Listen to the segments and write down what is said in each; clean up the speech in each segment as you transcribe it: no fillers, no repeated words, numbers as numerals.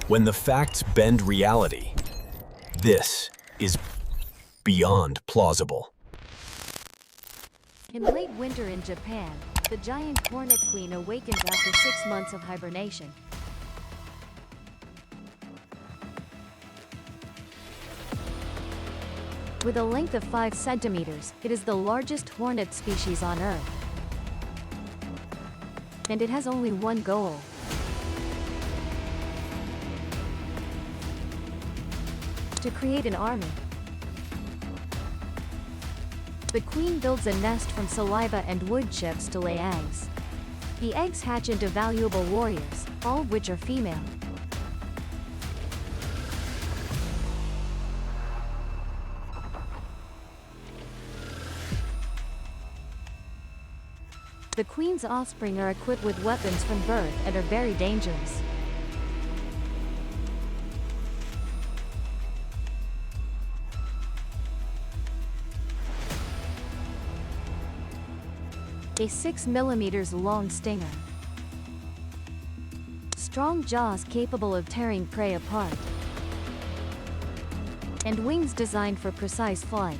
When the facts bend reality, this is beyond plausible. In late winter in Japan, the giant hornet queen awakens after 6 months of hibernation. With a length of 5 centimeters, it is the largest hornet species on Earth. And it has only one goal: to create an army. The queen builds a nest from saliva and wood chips to lay eggs. The eggs hatch into valuable warriors, all of which are female. The queen's offspring are equipped with weapons from birth and are very dangerous. A 6 millimeters long stinger. Strong jaws capable of tearing prey apart. And wings designed for precise flight.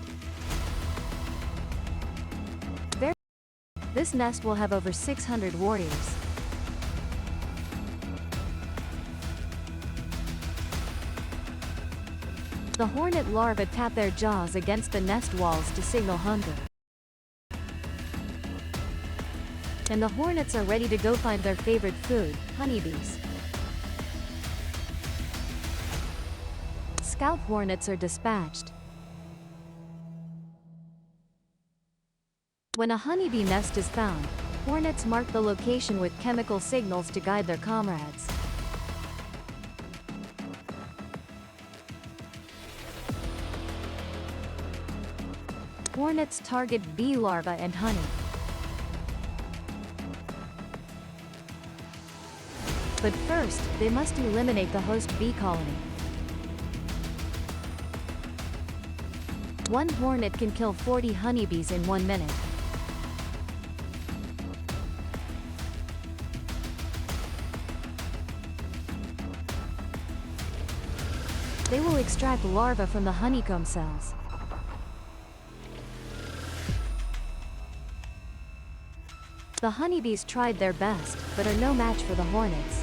This nest will have over 600 warriors. The hornet larvae tap their jaws against the nest walls to signal hunger. And the hornets are ready to go find their favorite food, honeybees. Scout hornets are dispatched. When a honeybee nest is found, hornets mark the location with chemical signals to guide their comrades. Hornets target bee larvae and honey. But first, they must eliminate the host bee colony. One hornet can kill 40 honeybees in 1 minute. They will extract larvae from the honeycomb cells. The honeybees tried their best, but are no match for the hornets.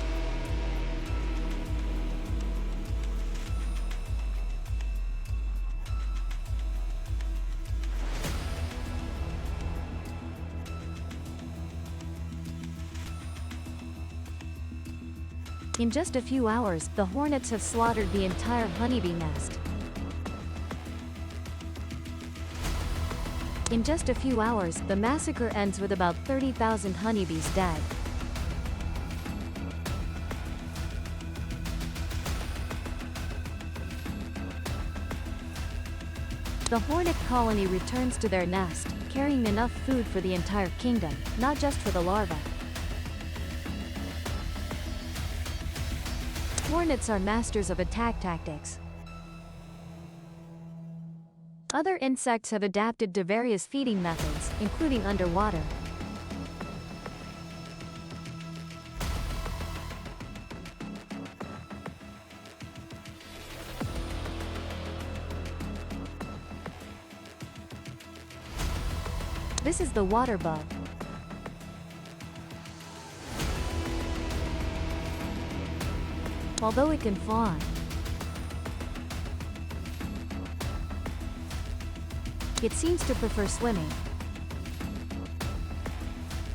In just a few hours, the hornets have slaughtered the entire honeybee nest. In just a few hours, the massacre ends with about 30,000 honeybees dead. The hornet colony returns to their nest, carrying enough food for the entire kingdom, not just for the larvae. Hornets are masters of attack tactics. Other insects have adapted to various feeding methods, including underwater. This is the water bug. Although it can fly, it seems to prefer swimming.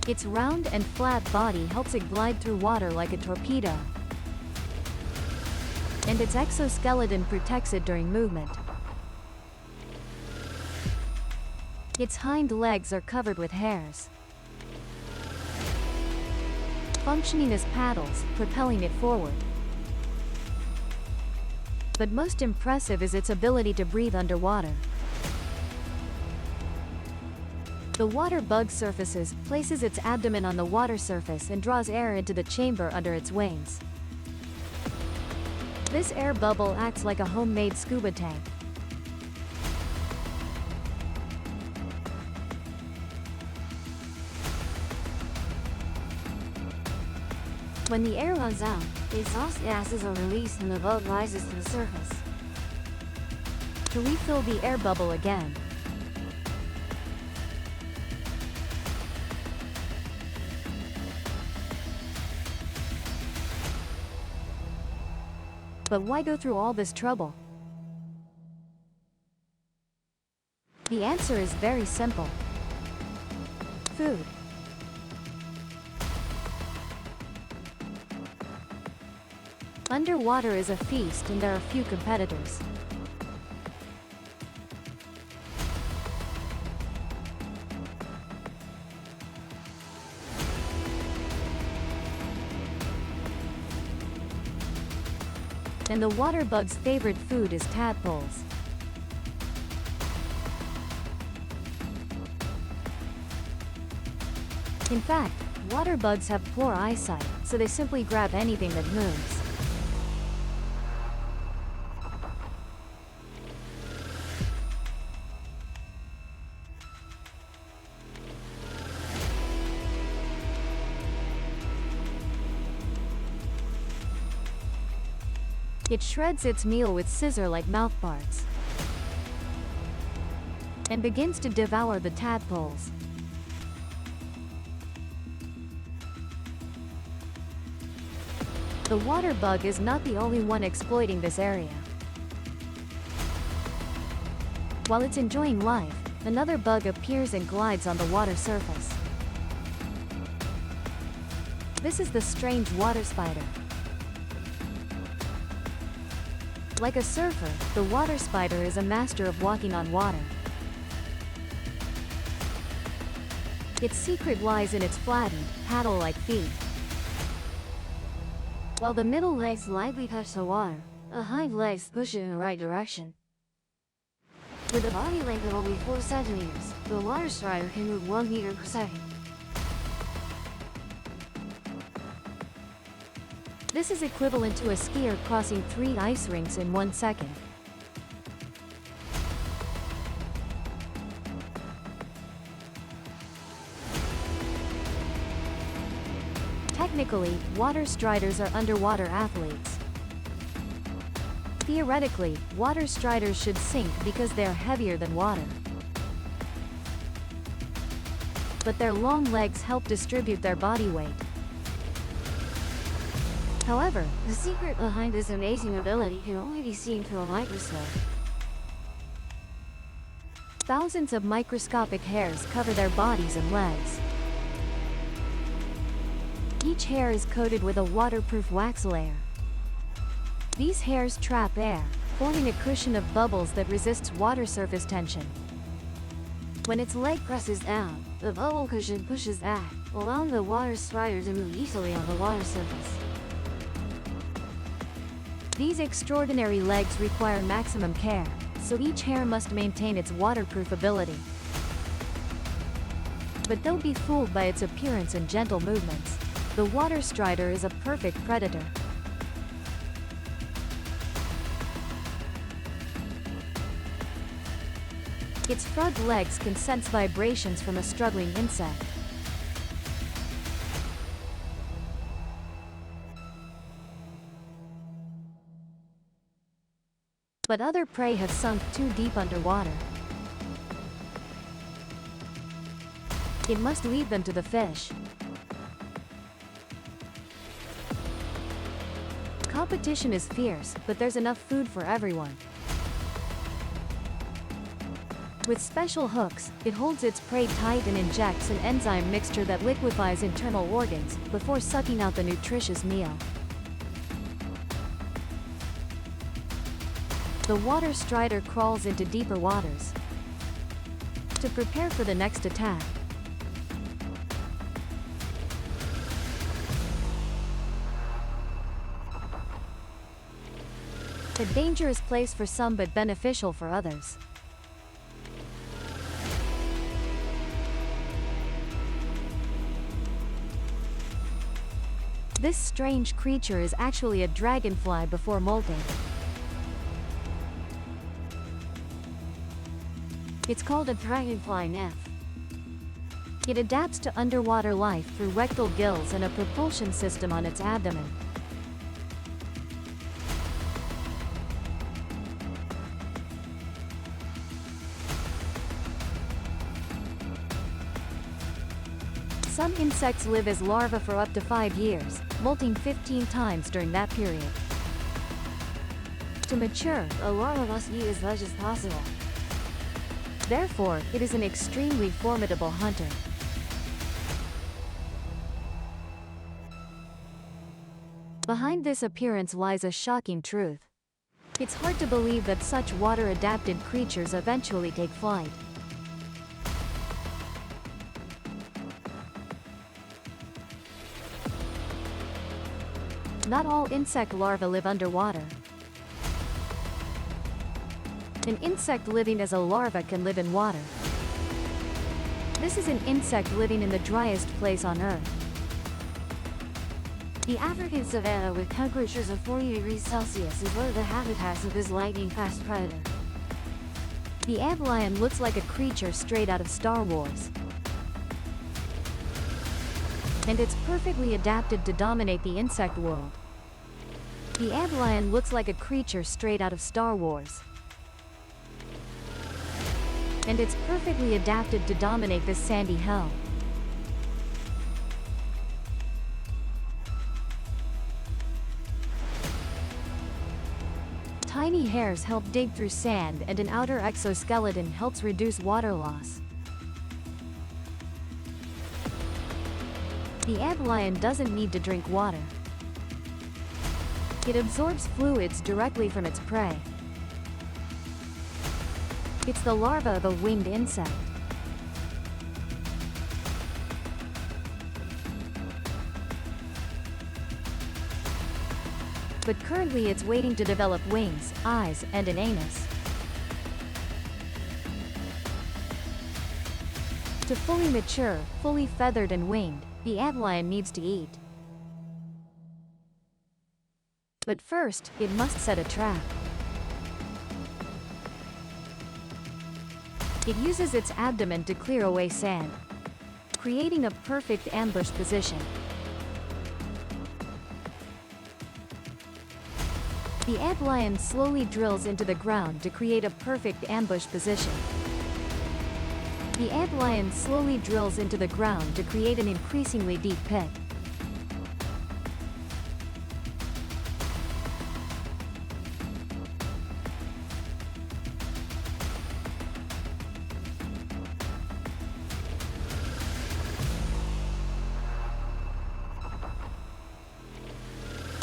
Its round and flat body helps it glide through water like a torpedo. And its exoskeleton protects it during movement. Its hind legs are covered with hairs, functioning as paddles, propelling it forward. But most impressive is its ability to breathe underwater. The water bug surfaces, places its abdomen on the water surface and draws air into the chamber under its wings. This air bubble acts like a homemade scuba tank. When the air runs out, Exhaust gases are released and the bug rises to the surface. To refill the air bubble again. But why go through all this trouble? The answer is very simple. Food. Underwater is a feast and there are few competitors. And the water bug's favorite food is tadpoles. In fact, water bugs have poor eyesight, so they simply grab anything that moves. It shreds its meal with scissor-like mouthparts and begins to devour the tadpoles. The water bug is not the only one exploiting this area. While it's enjoying life, another bug appears and glides on the water surface. This is the strange water spider. Like a surfer, the water spider is a master of walking on water. Its secret lies in its flattened, paddle-like feet. While the middle legs lightly touch the water, the hind legs push it in the right direction. With a body length of only 4 centimeters, the water strider can move 1 meter per second. This is equivalent to a skier crossing 3 ice rinks in 1 second. Technically, water striders are underwater athletes. Theoretically, water striders should sink because they are heavier than water. But their long legs help distribute their body weight. However, the secret behind this amazing ability can only be seen through a microscope. Thousands of microscopic hairs cover their bodies and legs. Each hair is coated with a waterproof wax layer. These hairs trap air, forming a cushion of bubbles that resists water surface tension. When its leg presses down, the bubble cushion pushes back, allowing the water strider to move easily on the water surface. These extraordinary legs require maximum care, so each hair must maintain its waterproof ability. But don't be fooled by its appearance and gentle movements. The water strider is a perfect predator. Its front legs can sense vibrations from a struggling insect. But other prey have sunk too deep underwater. It must lead them to the fish. Competition is fierce, but there's enough food for everyone. With special hooks, it holds its prey tight and injects an enzyme mixture that liquefies internal organs before sucking out the nutritious meal. The water strider crawls into deeper waters to prepare for the next attack. A dangerous place for some but beneficial for others. This strange creature is actually a dragonfly before molting. It's called a dragonfly nymph. It adapts to underwater life through rectal gills and a propulsion system on its abdomen. Some insects live as larvae for up to 5 years, molting 15 times during that period. To mature, A larva must eat as much as possible. therefore, it is an extremely formidable hunter. Behind this appearance lies a shocking truth. It's hard to believe that such water-adapted creatures eventually take flight. Not all insect larvae live underwater. An insect living as a larva can live in water. This is an insect living in the driest place on Earth. The African savanna with temperatures of 40 degrees Celsius is one of the habitats of this lightning-fast predator. The antlion looks like a creature straight out of Star Wars. And it's perfectly adapted to dominate the insect world. The antlion looks like a creature straight out of Star Wars. And it's perfectly adapted to dominate this sandy hell. Tiny hairs help dig through sand, and an outer exoskeleton helps reduce water loss. The antlion doesn't need to drink water. It absorbs fluids directly from its prey. It's the larva of a winged insect. But currently it's waiting to develop wings, eyes, and an anus. To fully mature, fully feathered and winged, the antlion needs to eat. But first, it must set a trap. It uses its abdomen to clear away sand, creating a perfect ambush position. The antlion slowly drills into the ground to create a perfect ambush position. The antlion slowly drills into the ground to create an increasingly deep pit.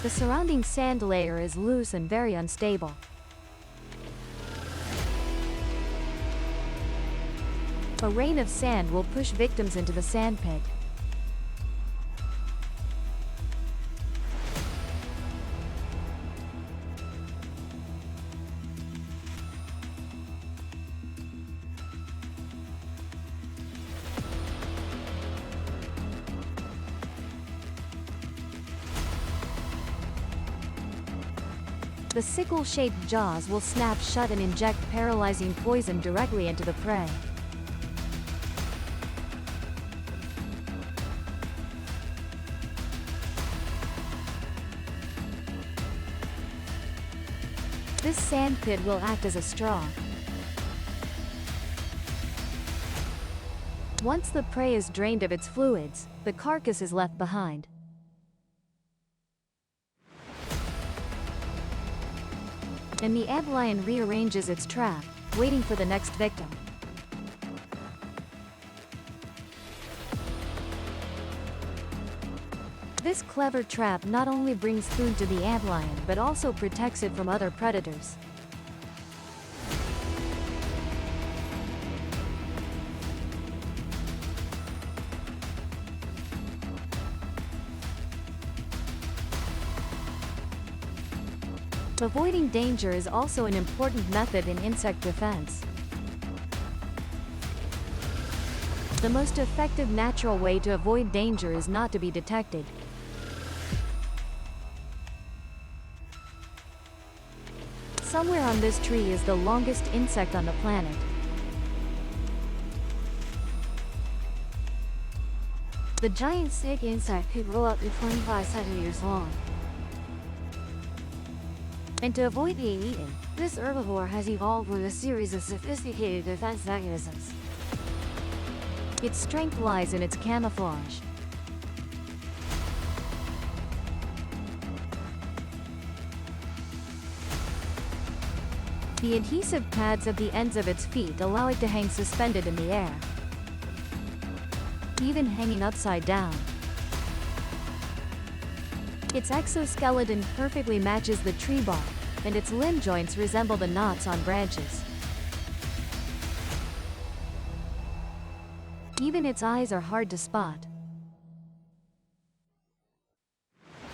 The surrounding sand layer is loose and very unstable. A rain of sand will push victims into the sand pit. The sickle-shaped jaws will snap shut and inject paralyzing poison directly into the prey. This sand pit will act as a straw. Once the prey is drained of its fluids, the carcass is left behind. And the antlion rearranges its trap, waiting for the next victim. This clever trap not only brings food to the antlion but also protects it from other predators. Avoiding danger is also an important method in insect defense. The most effective natural way to avoid danger is not to be detected. Somewhere on this tree is the longest insect on the planet. The giant snake insect could grow up to 25 centimeters long. And to avoid being eaten, this herbivore has evolved with a series of sophisticated defense mechanisms. Its strength lies in its camouflage. The adhesive pads at the ends of its feet allow it to hang suspended in the air, even hanging upside down. Its exoskeleton perfectly matches the tree bark, and its limb joints resemble the knots on branches. Even its eyes are hard to spot.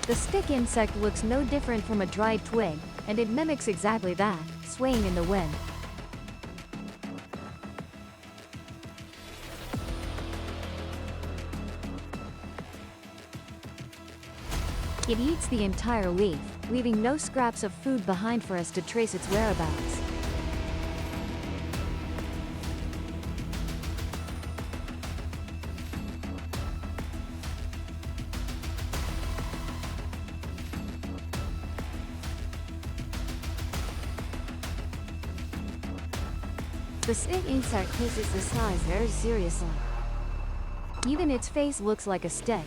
The stick insect looks no different from a dried twig, and it mimics exactly that, swaying in the wind. It eats the entire leaf, leaving no scraps of food behind for us to trace its whereabouts. The stick insect takes its disguise very seriously. Even its face looks like a stick.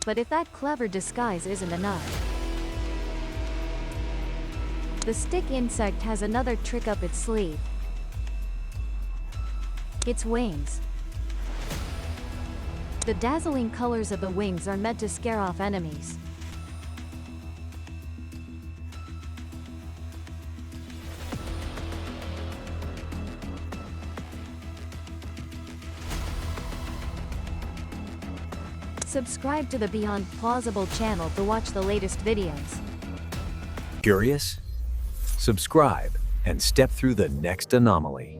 But if that clever disguise isn't enough, the stick insect has another trick up its sleeve. Its wings. The dazzling colors of the wings are meant to scare off enemies. Subscribe to the Beyond Plausible channel to watch the latest videos. Curious? Subscribe and step through the next anomaly.